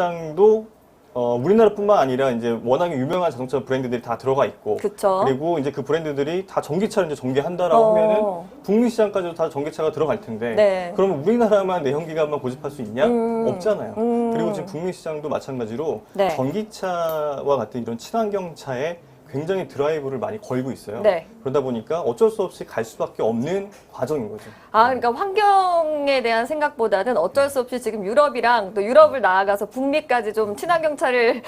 시장도 우리나라뿐만 아니라 이제 워낙에 유명한 자동차 브랜드들이 다 들어가 있고, 그쵸. 그리고 이제 그 브랜드들이 다 전기차를 이제 전개한다라고 하면은 북미 시장까지도 다 전기차가 들어갈 텐데, 네. 그러면 우리나라만 내연기관만 고집할 수 있냐? 없잖아요. 음. 그리고 지금 북미 시장도 마찬가지로 네. 전기차와 같은 이런 친환경차에 굉장히 드라이브를 많이 걸고 있어요. 네. 그러다 보니까 어쩔 수 없이 갈 수밖에 없는 과정인 거죠. 아, 그러니까 환경에 대한 생각보다는 어쩔 수 없이 지금 유럽이랑 또 유럽을 나아가서 북미까지 좀 친환경차를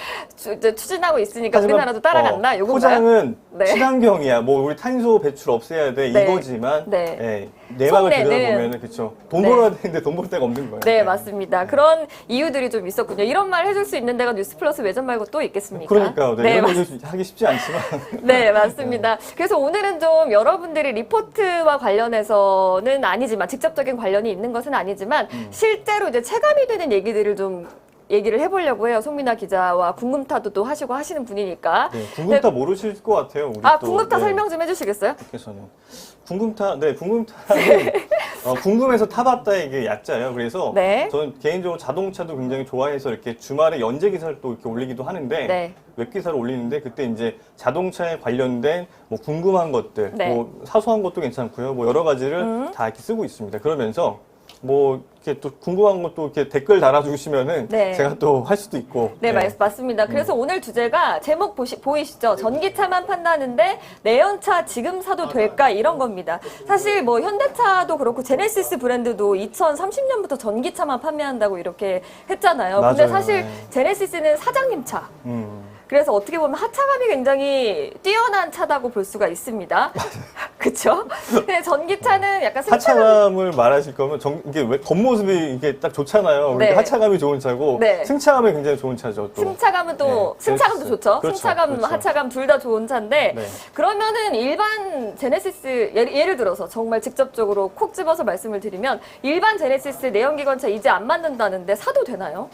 추진하고 있으니까 하지만, 우리나라도 따라간다? 요건가요? 포장은 네. 친환경이야. 뭐 우리 탄소 배출 없애야 돼. 네. 이거지만 네. 예, 내막을 속내는. 들여다보면은 그렇죠. 돈 네. 벌어야 되는데 돈 벌 데가 없는 거예요. 네, 맞습니다. 그런 이유들이 좀 있었군요. 이런 말 해줄 수 있는 데가 뉴스플러스 외전 말고 또 있겠습니까? 그러니까요. 네, 이런 맞- 얘기 하기 쉽지 않지만 네, 맞습니다. 그래서 오늘은 좀 여러분들이 리포트와 관련해서는 아니지만, 직접적인 관련이 있는 것은 아니지만, 실제로 이제 체감이 되는 얘기들을 좀 얘기를 해보려고 해요. 송민아 기자와 궁금타도 또 하시고 하시는 분이니까. 네, 궁금타 모르실 것 같아요. 우리 아, 또. 궁금타 네, 설명 좀 해주시겠어요?께서는 궁금타는 궁금해서 타봤다 이게 약자예요. 그래서 네. 저는 개인적으로 자동차도 굉장히 좋아해서 이렇게 주말에 연재 기사를 또 이렇게 올리기도 하는데 네. 웹 기사를 올리는데 그때 이제 자동차에 관련된 뭐 궁금한 것들, 네. 뭐 사소한 것도 괜찮고요. 뭐 여러 가지를 다 이렇게 쓰고 있습니다. 그러면서 뭐 이렇게 또 궁금한 것도 이렇게 댓글 달아주시면은 네. 제가 또 할 수도 있고. 네, 맞습니다. 그래서 오늘 주제가 제목 보이시죠? 전기차만 판다는데 내연차 지금 사도 될까? 이런 겁니다. 사실 뭐 현대차도 그렇고 제네시스 브랜드도 2030년부터 전기차만 판매한다고 이렇게 했잖아요. 근데 맞아요. 사실 네. 제네시스는 사장님 차. 그래서 어떻게 보면 하차감이 굉장히 뛰어난 차다고 볼 수가 있습니다. 그렇죠? 근데 전기차는 약간 승차감. 하차감을 말하실 거면 이게 왜 겉모습이 이게 딱 좋잖아요. 네. 하차감이 좋은 차고 네. 승차감이 굉장히 좋은 차죠. 또. 승차감은 또 네, 승차감도 제네시스. 좋죠. 그렇죠, 승차감, 그렇죠. 하차감 둘 다 좋은 차인데 네. 그러면은 일반 제네시스 예를 들어서 정말 직접적으로 콕 집어서 말씀을 드리면 일반 제네시스 내연기관차 이제 안 만든다는데 사도 되나요?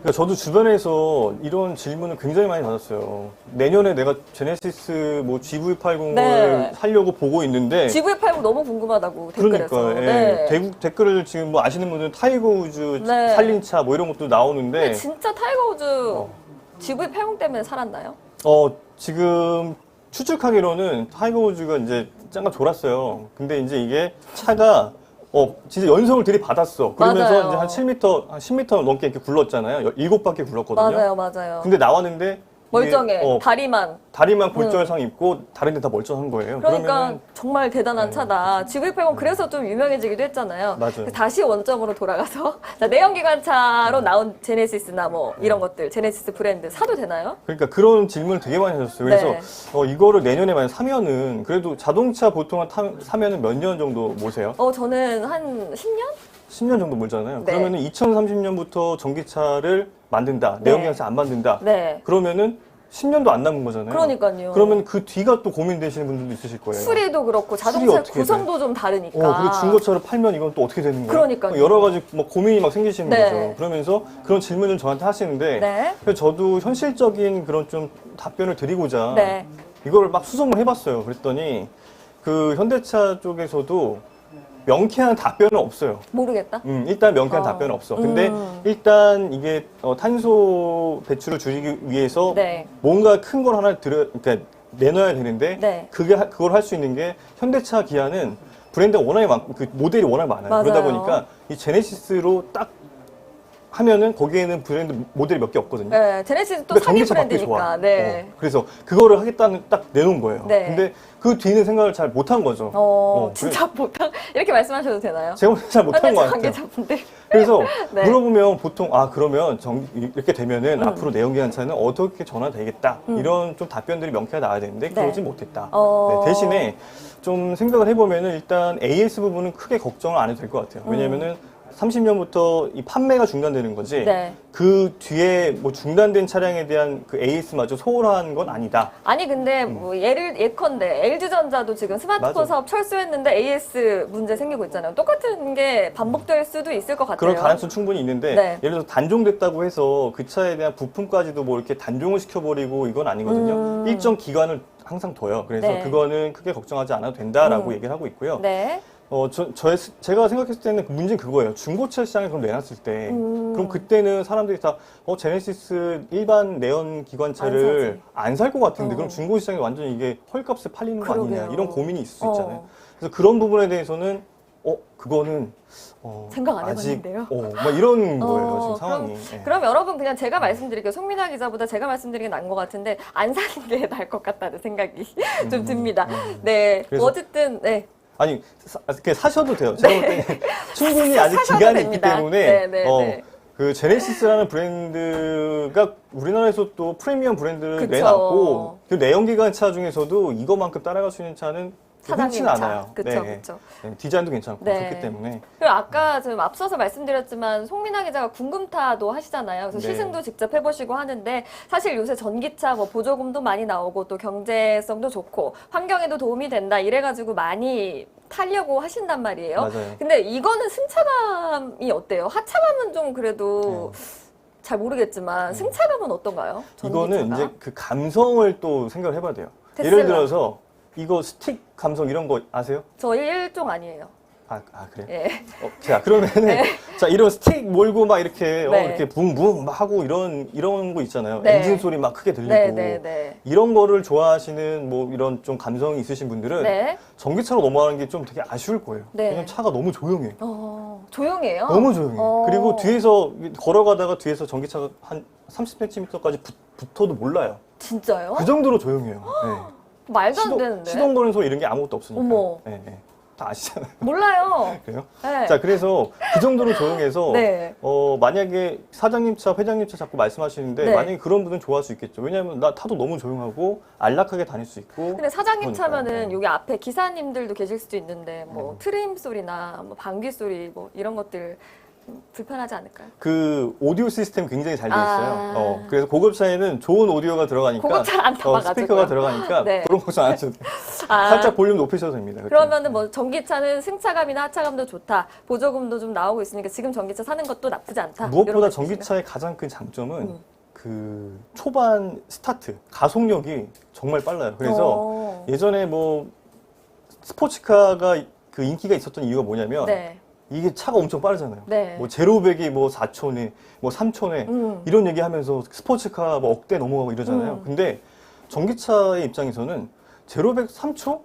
그러니까 저도 주변에서 이런 질문을 굉장히 많이 받았어요. 내년에 내가 제네시스 뭐 GV80을 네. 사려고 보고 있는데 GV80 너무 궁금하다고 댓글에서. 그러니까 네. 댓글을 지금 뭐 아시는 분들은 타이거 우즈 네. 살린차 뭐 이런 것도 나오는데 근데 진짜 타이거 우즈 GV80 때문에 살았나요? 지금 추측하기로는 타이거 우즈가 이제 잠깐 졸았어요. 근데 이제 이게 차가 진짜 연속을 들이받았어. 그러면서 맞아요. 이제 한 7m, 한 10m 넘게 이렇게 굴렀잖아요. 7바퀴 굴렀거든요. 맞아요. 근데 나왔는데 멀쩡해. 이게, 다리만. 골절상 입고 다른 데 다 멀쩡한 거예요. 그러니까 그러면은 정말 대단한 차다. GV80 그래서 좀 유명해지기도 했잖아요. 맞아요. 다시 원점으로 돌아가서 자, 내연기관차로 나온 제네시스나 뭐 이런 것들, 제네시스 브랜드 사도 되나요? 그러니까 그런 질문을 되게 많이 하셨어요. 그래서 네. 이거를 내년에 만약 사면은 그래도 자동차 보통 사면은 몇 년 정도 모세요? 저는 한 10년? 10년 정도 몰잖아요. 네. 그러면은 2030년부터 전기차를 만든다. 네. 내연기관차 안 만든다. 네. 그러면은 10년도 안 남은 거잖아요. 그러니까요. 그러면 그 뒤가 또 고민되시는 분들도 있으실 거예요. 수리도 그렇고 수리 자동차 어떻게 구성도 좀 다르니까. 그리고 중고차를 팔면 이건 또 어떻게 되는 거예요? 그러니까요. 여러 가지 뭐 고민이 막 생기시는 네. 거죠. 그러면서 그런 질문을 저한테 하시는데 네. 그래서 저도 현실적인 그런 좀 답변을 드리고자 네. 이거를 막 수정을 해봤어요. 그랬더니 그 현대차 쪽에서도 명쾌한 답변은 없어요. 모르겠다. 일단 명쾌한 답변은 없어. 근데 일단 이게 탄소 배출을 줄이기 위해서 네. 뭔가 큰 걸 하나 그러니까 내놔야 되는데 네. 그걸 할 수 있는 게 현대차, 기아는 브랜드가 워낙에 많고 그 모델이 워낙 많아요. 맞아요. 그러다 보니까 이 제네시스로 딱 하면은 거기에는 브랜드 모델이 몇 개 없거든요. 네, 제네시스 또 근데 사기 전기차 받기 브랜드니까. 좋아. 네. 그래서 그거를 하겠다는 딱 내놓은 거예요. 네. 근데 그 뒤는 생각을 잘 못한 거죠. 진짜 못한 이렇게 말씀하셔도 되나요? 제가 잘 못한 것 현대차 같아요. 관계자분들. 그래서 네. 물어보면 보통 그러면 이렇게 되면은 앞으로 내연기관차는 어떻게 전환되겠다 이런 좀 답변들이 명쾌하게 나와야 되는데 그러지 못했다. 네, 대신에 좀 생각을 해보면은 일단 AS 부분은 크게 걱정을 안 해도 될 것 같아요. 왜냐면은 30년부터 이 판매가 중단되는 거지. 네. 그 뒤에 뭐 중단된 차량에 대한 그 AS마저 소홀한 건 아니다. 아니 근데 뭐 예컨대 LG전자도 지금 스마트폰 맞아. 사업 철수했는데 AS 문제 생기고 있잖아요. 똑같은 게 반복될 수도 있을 것 같아요. 그럴 가능성 충분히 있는데 네. 예를 들어서 단종됐다고 해서 그 차에 대한 부품까지도 뭐 이렇게 단종을 시켜버리고 이건 아니거든요. 일정 기간을 항상 둬요. 그래서 네. 그거는 크게 걱정하지 않아도 된다라고 얘기를 하고 있고요. 네. 제가 생각했을 때는 문제는 그거예요. 중고차 시장에 그럼 내놨을 때, 그럼 그때는 사람들이 다, 제네시스 일반 내연 기관차를 안 살 것 같은데, 그럼 중고 시장에 완전 이게 헐값에 팔리는 거 아니냐, 그러게요. 이런 고민이 있을 수 있잖아요. 그래서 그런 부분에 대해서는, 그거는, 생각 안 아직, 해봤는데요. 막 이런 거예요, 지금 상황이. 그럼 여러분 그냥 제가 말씀드릴게요. 송민아 기자보다 제가 말씀드리는 게 나은 것 같은데 안 사는 게 나을 것 같다는 생각이 좀 듭니다. 네, 그래서- 어쨌든 네. 아니, 사셔도 돼요. 제가 볼 때는 충분히 아직 기간이 있기 됩니다. 때문에, 네. 그 제네시스라는 브랜드가 우리나라에서 또 프리미엄 브랜드를 그쵸. 내놨고, 그 내연기관차 중에서도 이거만큼 따라갈 수 있는 차는 흔치는 않아요. 그렇죠, 네. 그렇죠. 네, 디자인도 괜찮고 네. 좋기 때문에. 그리고 아까 좀 앞서서 말씀드렸지만 송민아 기자가 궁금타도 하시잖아요. 그래서 네. 시승도 직접 해보시고 하는데 사실 요새 전기차 뭐 보조금도 많이 나오고 또 경제성도 좋고 환경에도 도움이 된다 이래가지고 많이 타려고 하신단 말이에요. 맞아요. 근데 이거는 승차감이 어때요? 하차감은 좀 그래도 잘 모르겠지만 승차감은 어떤가요? 이거는 전기차가? 이제 그 감성을 또 생각을 해봐야 돼요. 테슬라. 예를 들어서 이거 스틱 감성 이런 거 아세요? 저희 일종 아니에요. 그래요? 예. 자, 그러면은, 자, 이런 스틱 몰고 막 이렇게, 네. 이렇게 붕붕 막 하고 이런 거 있잖아요. 네. 엔진 소리 막 크게 들리고. 네. 이런 거를 좋아하시는 뭐 이런 좀 감성이 있으신 분들은 네. 전기차로 넘어가는 게 좀 되게 아쉬울 거예요. 네. 왜냐면 차가 너무 조용해요. 조용해요? 너무 조용해요. 그리고 뒤에서 걸어가다가 뒤에서 전기차가 한 30cm까지 붙어도 몰라요. 진짜요? 그 정도로 조용해요. 말도 안 되는데. 시동 거는 소리 이런 게 아무것도 없으니까. 어머. 다 아시잖아요. 몰라요. 그래요? 네. 자, 그래서 그 정도로 조용해서 네. 만약에 사장님 차, 회장님 차 자꾸 말씀하시는데 네. 만약에 그런 분은 좋아할 수 있겠죠. 왜냐하면 나 타도 너무 조용하고 안락하게 다닐 수 있고. 근데 사장님 그러니까요. 차면은 네. 여기 앞에 기사님들도 계실 수도 있는데 뭐 트림 소리나 뭐 방귀 소리 뭐 이런 것들 불편하지 않을까요? 그 오디오 시스템 굉장히 잘 돼 있어요. 아. 그래서 고급차에는 좋은 오디오가 들어가니까 고급차를 안 타봐가지고요. 스피커가 들어가니까 네. 그런 걱정 안 하셔도 돼요. 아. 살짝 볼륨 높이셔도 됩니다. 그렇게. 그러면은 뭐 전기차는 승차감이나 하차감도 좋다. 보조금도 좀 나오고 있으니까 지금 전기차 사는 것도 나쁘지 않다. 이런 무엇보다 말씀이신가요? 전기차의 가장 큰 장점은 그 초반 스타트 가속력이 정말 빨라요. 그래서 예전에 뭐 스포츠카가 그 인기가 있었던 이유가 뭐냐면 네. 이게 차가 엄청 빠르잖아요. 네. 뭐 제로백이 뭐 4초 내, 뭐 3초 내 이런 얘기하면서 스포츠카 뭐 억대 넘어가고 이러잖아요. 근데 전기차의 입장에서는 제로백 3초?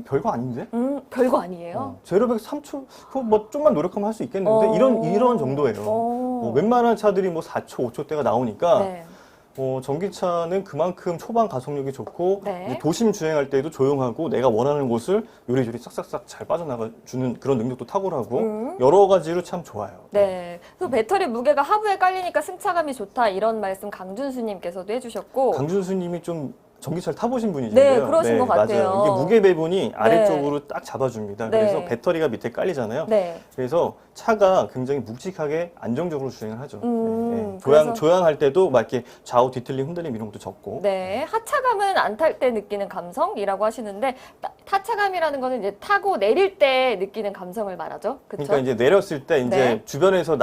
별거 아닌데? 별거 아니에요. 제로백 3초? 그거 뭐 좀만 노력하면 할 수 있겠는데? 이런 정도예요. 웬만한 차들이 뭐 4초, 5초대가 나오니까 네. 전기차는 그만큼 초반 가속력이 좋고 네. 이제 도심 주행할 때도 조용하고 내가 원하는 곳을 요리조리 싹싹싹 잘 빠져나가 주는 그런 능력도 탁월하고 여러 가지로 참 좋아요. 네. 또 배터리 무게가 하부에 깔리니까 승차감이 좋다 이런 말씀 강준수님께서도 해주셨고. 강준수님이 좀 전기차를 타보신 분이잖아요. 네, 그러신 것 같아요. 맞아요. 이게 무게 배분이 아래쪽으로 딱 잡아줍니다. 네. 그래서 배터리가 밑에 깔리잖아요. 네. 그래서 차가 굉장히 묵직하게 안정적으로 주행을 하죠. 그래서- 조향할 때도 막 이렇게 좌우 뒤틀림, 흔들림 이런 것도 적고. 네, 하차감은 안 탈 때 느끼는 감성이라고 하시는데 하차감이라는 거는 이제 타고 내릴 때 느끼는 감성을 말하죠. 그렇죠? 그러니까 이제 내렸을 때 이제 네. 주변에서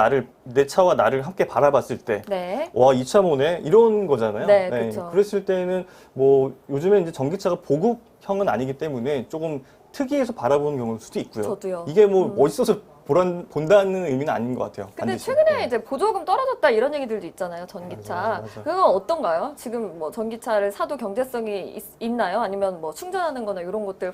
내 차와 나를 함께 바라봤을 때 네. 와, 이 차 모네? 이런 거잖아요. 네, 그쵸. 그랬을 때는 뭐 요즘에 이제 전기차가 보급형은 아니기 때문에 조금 특이해서 바라보는 경우일 수도 있고요. 저도요. 이게 뭐 멋있어서 본다는 의미는 아닌 것 같아요. 근데 반드시. 최근에 이제 보조금 떨어졌다 이런 얘기들도 있잖아요. 전기차. 맞아. 그건 어떤가요? 지금 뭐 전기차를 사도 경제성이 있나요? 아니면 뭐 충전하는 거나 이런 것들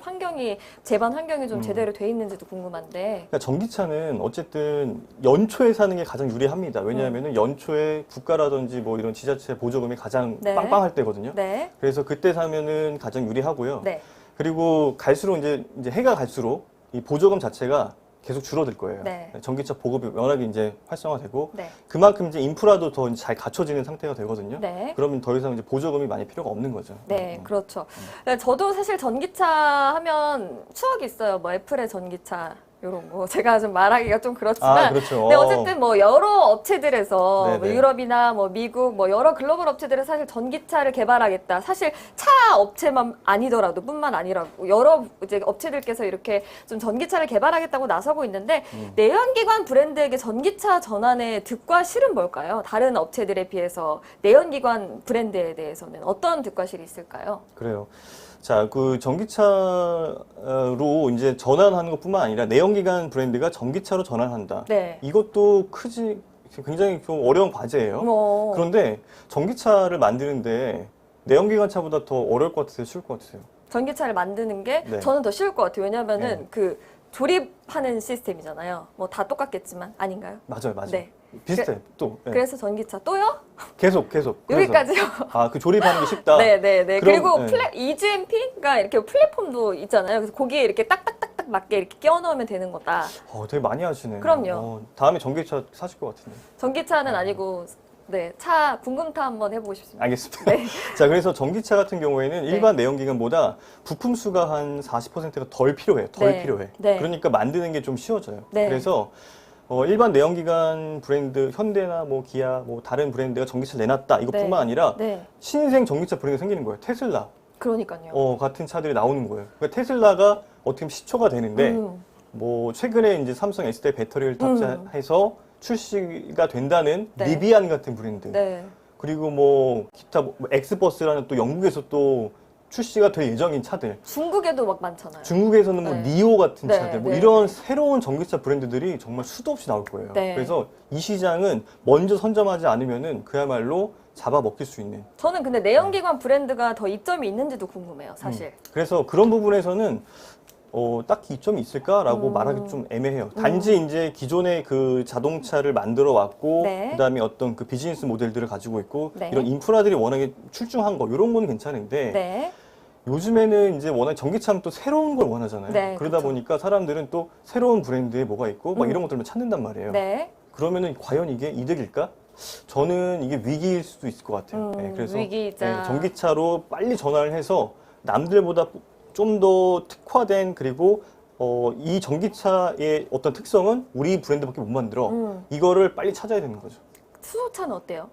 제반 환경이 좀 제대로 돼 있는지도 궁금한데. 그러니까 전기차는 어쨌든 연초에 사는 게 가장 유리합니다. 왜냐하면 연초에 국가라든지 뭐 이런 지자체 보조금이 가장 네. 빵빵할 때거든요. 네. 그래서 그때 사면은 가장 유리하고요. 네. 그리고 갈수록 이제 해가 갈수록 이 보조금 자체가 계속 줄어들 거예요. 네. 전기차 보급이 워낙에 이제 활성화되고 네. 그만큼 이제 인프라도 더 잘 갖춰지는 상태가 되거든요. 네. 그러면 더 이상 이제 보조금이 많이 필요가 없는 거죠. 네, 그렇죠. 네, 저도 사실 전기차 하면 추억이 있어요. 뭐 애플의 전기차 이런 거 제가 좀 말하기가 좀 그렇지만, 그렇죠. 네, 어쨌든 뭐 여러 업체들에서 네네. 뭐 유럽이나 뭐 미국 뭐 여러 글로벌 업체들은 사실 전기차를 개발하겠다. 사실 차 업체만 아니더라도 뿐만 아니라고 여러 이제 업체들께서 이렇게 좀 전기차를 개발하겠다고 나서고 있는데 내연기관 브랜드에게 전기차 전환의 득과 실은 뭘까요? 다른 업체들에 비해서 내연기관 브랜드에 대해서는 어떤 득과 실이 있을까요? 그래요. 자, 그 전기차로 이제 전환하는 것뿐만 아니라 내연기관 브랜드가 전기차로 전환한다. 네. 이것도 굉장히 좀 어려운 과제예요. 그런데 전기차를 만드는데 내연기관 차보다 더 어려울 것 같으세요? 쉬울 것 같으세요? 전기차를 만드는 게 네. 저는 더 쉬울 것 같아요. 왜냐하면은 네. 그 조립하는 시스템이잖아요. 뭐 다 똑같겠지만 아닌가요? 맞아요, 맞아요. 네. 비슷해, 또. 네. 그래서 전기차 또요? 계속. 그래서. 여기까지요. 아, 그 조립하는 게 쉽다? 네네네. 그리고 네. EGMP가 이렇게 플랫폼도 있잖아요. 그래서 거기에 이렇게 딱딱딱딱 맞게 이렇게 끼워 넣으면 되는 거다. 되게 많이 하시네요. 그럼요. 다음에 전기차 사실 것 같은데. 전기차는 아니고 네, 차 궁금타 한번 해보고 싶습니다. 알겠습니다. 네. 자, 그래서 전기차 같은 경우에는 일반 내연기관보다 부품 수가 한 40%가 덜 필요해요. 덜 네. 필요해. 네. 그러니까 만드는 게 좀 쉬워져요. 네. 그래서 일반 내연기관 브랜드, 현대나 뭐 기아, 뭐 다른 브랜드가 전기차를 내놨다. 이것뿐만 네. 아니라 네. 신생 전기차 브랜드가 생기는 거예요. 테슬라. 그러니까요. 같은 차들이 나오는 거예요. 그러니까 테슬라가 어떻게 보면 시초가 되는데 뭐 최근에 이제 삼성 S대 배터리를 탑재해서 출시가 된다는 네. 리비안 같은 브랜드. 네. 그리고 뭐 기타 뭐 엑스버스라는 또 영국에서 또 출시가 될 예정인 차들. 중국에도 막 많잖아요. 중국에서는 뭐 네. 니오 같은 네, 차들, 뭐 네, 이런 네. 새로운 전기차 브랜드들이 정말 수도 없이 나올 거예요. 네. 그래서 이 시장은 먼저 선점하지 않으면은 그야말로 잡아먹힐 수 있는. 저는 근데 내연기관 브랜드가 더 이점이 있는지도 궁금해요, 사실. 그래서 그런 부분에서는 딱히 이점이 있을까라고 말하기 좀 애매해요. 단지 이제 기존의 그 자동차를 만들어 왔고, 네. 그다음에 어떤 그 비즈니스 모델들을 가지고 있고, 네. 이런 인프라들이 워낙에 출중한 거, 이런 건 괜찮은데, 네. 요즘에는 이제 워낙 전기차는 또 새로운 걸 원하잖아요. 네, 그러다 그쵸. 보니까 사람들은 또 새로운 브랜드에 뭐가 있고, 막 이런 것들만 찾는단 말이에요. 네. 그러면은 과연 이게 이득일까? 저는 이게 위기일 수도 있을 것 같아요. 네, 그래서 위기이자. 전기차로 빨리 전환을 해서 남들보다 좀 더 특화된 그리고 이 전기차의 어떤 특성은 우리 브랜드밖에 못 만들어. 이거를 빨리 찾아야 되는 거죠. 수소차는 어때요?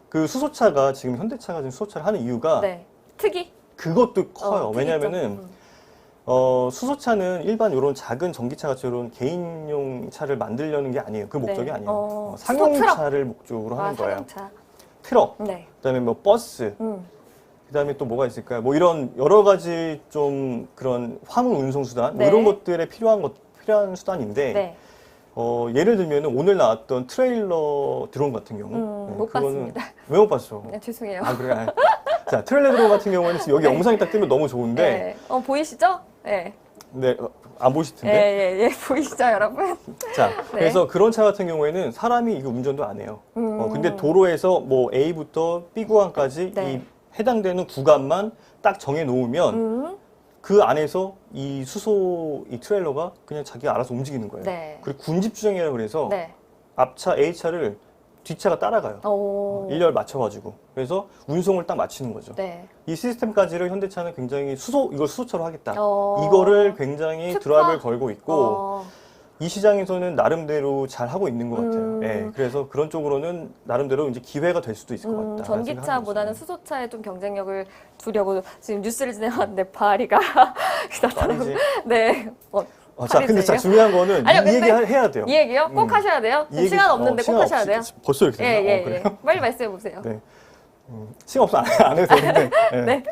그 수소차가 지금 현대차가 지금 수소차를 하는 이유가 네. 특이? 그것도 커요. 특이점. 왜냐하면은 수소차는 일반 이런 작은 전기차같이 이런 개인용 차를 만들려는 게 아니에요. 그 목적이 네. 아니에요. 수소 상용차를 목적으로 하는 거예요. 상용차. 트럭, 네. 그다음에 뭐 버스, 그다음에 또 뭐가 있을까요? 뭐 이런 여러 가지 좀 그런 화물 운송 수단 뭐 네. 이런 것들에 필요한 수단인데 네. 예를 들면 오늘 나왔던 트레일러 드론 같은 경우 못 그거는 봤습니다. 왜 못 봤어? 네, 죄송해요. 아 그래. 자 트레일러 드론 같은 경우는 지금 여기 영상이 딱 뜨면 너무 좋은데 네. 보이시죠? 네. 네, 안 보실 텐데. 예, 보이시죠, 여러분? 자, 네. 그래서 그런 차 같은 경우에는 사람이 이거 운전도 안 해요. 근데 도로에서 뭐 A부터 B 구간까지 네. 이 해당되는 구간만 딱 정해 놓으면 그 안에서 이 트레일러가 그냥 자기가 알아서 움직이는 거예요. 네. 그리고 군집 주행이라고 그래서 네. 앞차 A차를 뒷차가 따라가요. 일렬 맞춰가지고. 그래서 운송을 딱 마치는 거죠. 네. 이 시스템까지를 현대차는 굉장히 이걸 수소차로 하겠다. 어. 이거를 굉장히 특화? 드라이브를 걸고 있고 이 시장에서는 나름대로 잘 하고 있는 것 같아요. 예, 그래서 그런 쪽으로는 나름대로 이제 기회가 될 수도 있을 것 같다. 전기차보다는 수소차에 좀 경쟁력을 두려고 지금 뉴스를 진행하는데 파리가 아니지. 네. 자, 근데 자, 중요한 거는 아니요, 이 얘기 근데 해야 돼요. 이 얘기요? 꼭 하셔야 돼요? 이 얘기- 시간 없는데 꼭 시간 하셔야 없이- 돼요? 벌써 이렇게 되나? 예. 그래요? 빨리 말씀해 보세요. 네. 시간 없어 안 해도 되는데. 예. 네.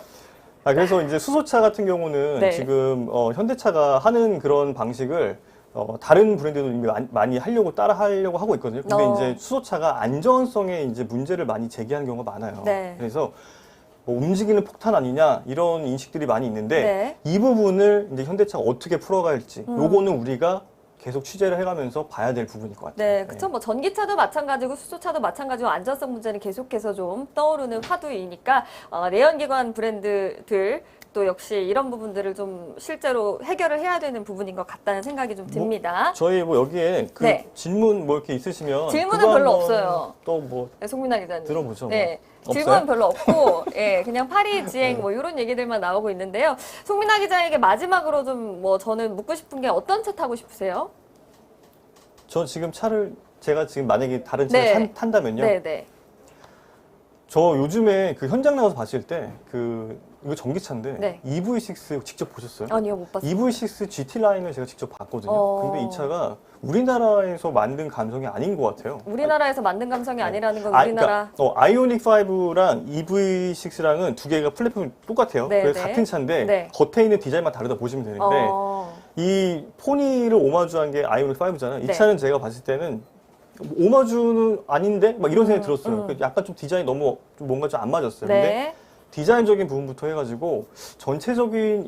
그래서 이제 수소차 같은 경우는 네. 지금 현대차가 하는 그런 방식을 다른 브랜드도 이미 많이 따라 하려고 하고 있거든요. 근데 이제 수소차가 안전성에 이제 문제를 많이 제기하는 경우가 많아요. 네. 그래서 뭐 움직이는 폭탄 아니냐 이런 인식들이 많이 있는데 네. 이 부분을 이제 현대차가 어떻게 풀어갈지 요거는 우리가 계속 취재를 해가면서 봐야 될 부분일 것 같아요. 네, 그쵸. 뭐 전기차도 마찬가지고 수소차도 마찬가지고 안전성 문제는 계속해서 좀 떠오르는 화두이니까 내연기관 브랜드들 또 역시 이런 부분들을 좀 실제로 해결을 해야 되는 부분인 것 같다는 생각이 좀 듭니다. 저희 뭐 여기에 그 네. 질문 뭐 이렇게 있으시면 질문은 그거 별로 한번 없어요. 또 뭐 네, 송민아 기자님. 들어보죠, 뭐. 네. 없어요? 질문은 별로 없고, 예, 그냥 파리 지행 뭐 이런 얘기들만 나오고 있는데요. 송민아 기자에게 마지막으로 좀 뭐 저는 묻고 싶은 게 어떤 차 타고 싶으세요? 저 지금 제가 지금 만약에 다른 차를 네. 탄다면요. 네. 저 요즘에 그 현장 나가서 봤을 때 이거 전기차인데 네. EV6 직접 보셨어요? 아니요, 못 봤어요. EV6 GT 라인을 제가 직접 봤거든요. 근데 이 차가 우리나라에서 만든 감성이 아닌 것 같아요. 우리나라에서 만든 감성이 아니라는 건 그러니까 우리나라. 아이오닉 5랑 EV6랑은 두 개가 플랫폼이 똑같아요. 네, 그래서 네. 같은 차인데 네. 겉에 있는 디자인만 다르다 보시면 되는데 이 포니를 오마주한 게 아이오닉 5잖아요. 이 네. 차는 제가 봤을 때는 오마주는 아닌데 막 이런 생각이 들었어요. 약간 좀 디자인이 너무 좀 뭔가 좀 안 맞았어요. 네. 근데 디자인적인 부분부터 해가지고 전체적인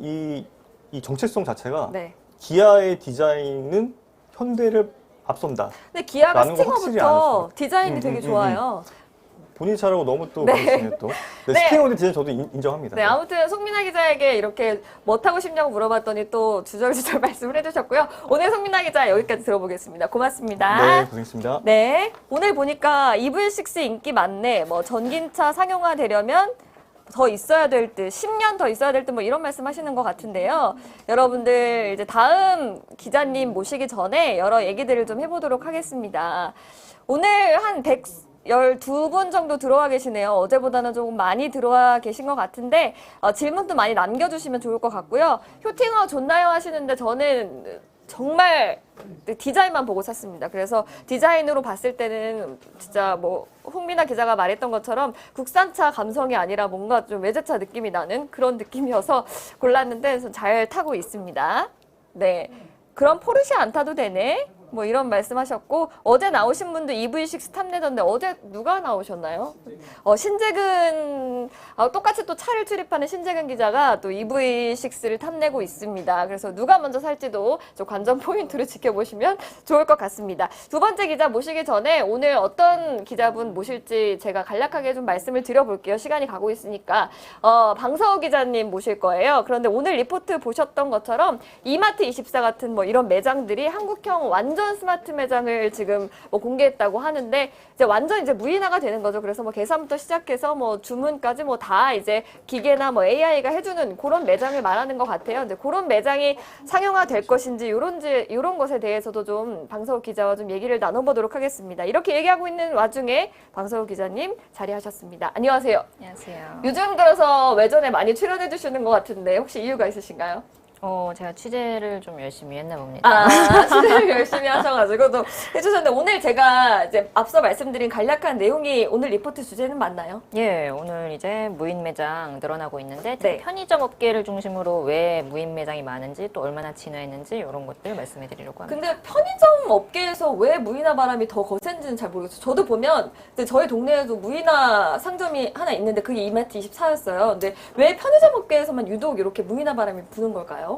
이 정체성 자체가 네. 기아의 디자인은 현대를 앞선다. 근데 기아가 라는 거 확실히 스팅어부터 알았어요. 디자인이 되게 좋아요. 본인 차라고 너무 또 네. 그러시네요 또. 네, 네. 스팅어드 디자인 저도 인정합니다. 네, 아무튼 송민아 기자에게 이렇게 뭐 타고 싶냐고 물어봤더니 또 주절주절 말씀을 해주셨고요. 오늘 송민아 기자 여기까지 들어보겠습니다. 고맙습니다. 네, 고생했습니다. 네, 오늘 보니까 EV6 인기 많네. 뭐 전기차 상용화 되려면 더 있어야 될 듯, 10년 더 있어야 될 듯 뭐 이런 말씀 하시는 것 같은데요. 여러분들 이제 다음 기자님 모시기 전에 여러 얘기들을 좀 해보도록 하겠습니다. 오늘 한 112분 정도 들어와 계시네요. 어제보다는 조금 많이 들어와 계신 것 같은데 질문도 많이 남겨주시면 좋을 것 같고요. 효팅어 좋나요 하시는데 저는 정말 디자인만 보고 샀습니다. 그래서 디자인으로 봤을 때는 진짜 뭐 홍민아 기자가 말했던 것처럼 국산차 감성이 아니라 뭔가 좀 외제차 느낌이 나는 그런 느낌이어서 골랐는데 잘 타고 있습니다. 네, 그럼 포르쉐 안 타도 되네? 뭐 이런 말씀하셨고 어제 나오신 분도 EV6 탐내던데 어제 누가 나오셨나요? 신재근 똑같이 또 차를 출입하는 신재근 기자가 또 EV6를 탐내고 있습니다. 그래서 누가 먼저 살지도 좀 관전 포인트로 지켜보시면 좋을 것 같습니다. 두 번째 기자 모시기 전에 오늘 어떤 기자분 모실지 제가 간략하게 좀 말씀을 드려볼게요. 시간이 가고 있으니까 방서우 기자님 모실 거예요. 그런데 오늘 리포트 보셨던 것처럼 이마트24 같은 뭐 이런 매장들이 한국형 완전 스마트 매장을 지금 뭐 공개했다고 하는데 이제 완전 이제 무인화가 되는 거죠. 그래서 뭐 계산부터 시작해서 뭐 주문까지 뭐 다 이제 기계나 뭐 AI가 해주는 그런 매장을 말하는 것 같아요. 근데 그런 매장이 상용화 될 것인지 이런 것에 대해서도 좀 방서우 기자와 좀 얘기를 나눠보도록 하겠습니다. 이렇게 얘기하고 있는 와중에 방서우 기자님 자리하셨습니다. 안녕하세요. 안녕하세요. 요즘 들어서 외전에 많이 출연해 주시는 것 같은데 혹시 이유가 있으신가요? 제가 취재를 좀 열심히 했나 봅니다. 취재를 열심히 하셔가지고 또 해주셨는데 오늘 제가 이제 앞서 말씀드린 간략한 내용이 오늘 리포트 주제는 맞나요? 예, 오늘 이제 무인 매장 늘어나고 있는데 네. 편의점 업계를 중심으로 왜 무인 매장이 많은지 또 얼마나 진화했는지 이런 것들 말씀해 드리려고 합니다. 근데 편의점 업계에서 왜 무인화 바람이 더 거센지는 잘 모르겠어요. 저도 보면 이제 저희 동네에도 무인화 상점이 하나 있는데 그게 이마트24였어요. 근데 왜 편의점 업계에서만 유독 이렇게 무인화 바람이 부는 걸까요?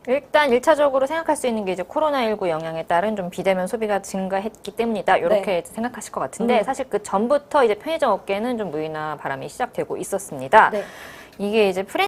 일단 1차적으로 생각할 수 있는 게 이제 코로나19 영향에 따른 좀 비대면 소비가 증가했기 때문이다. 이렇게 네. 생각하실 것 같은데 사실 그 전부터 이제 편의점 업계는 좀 무인화 바람이 시작되고 있었습니다. 네. 이게 이제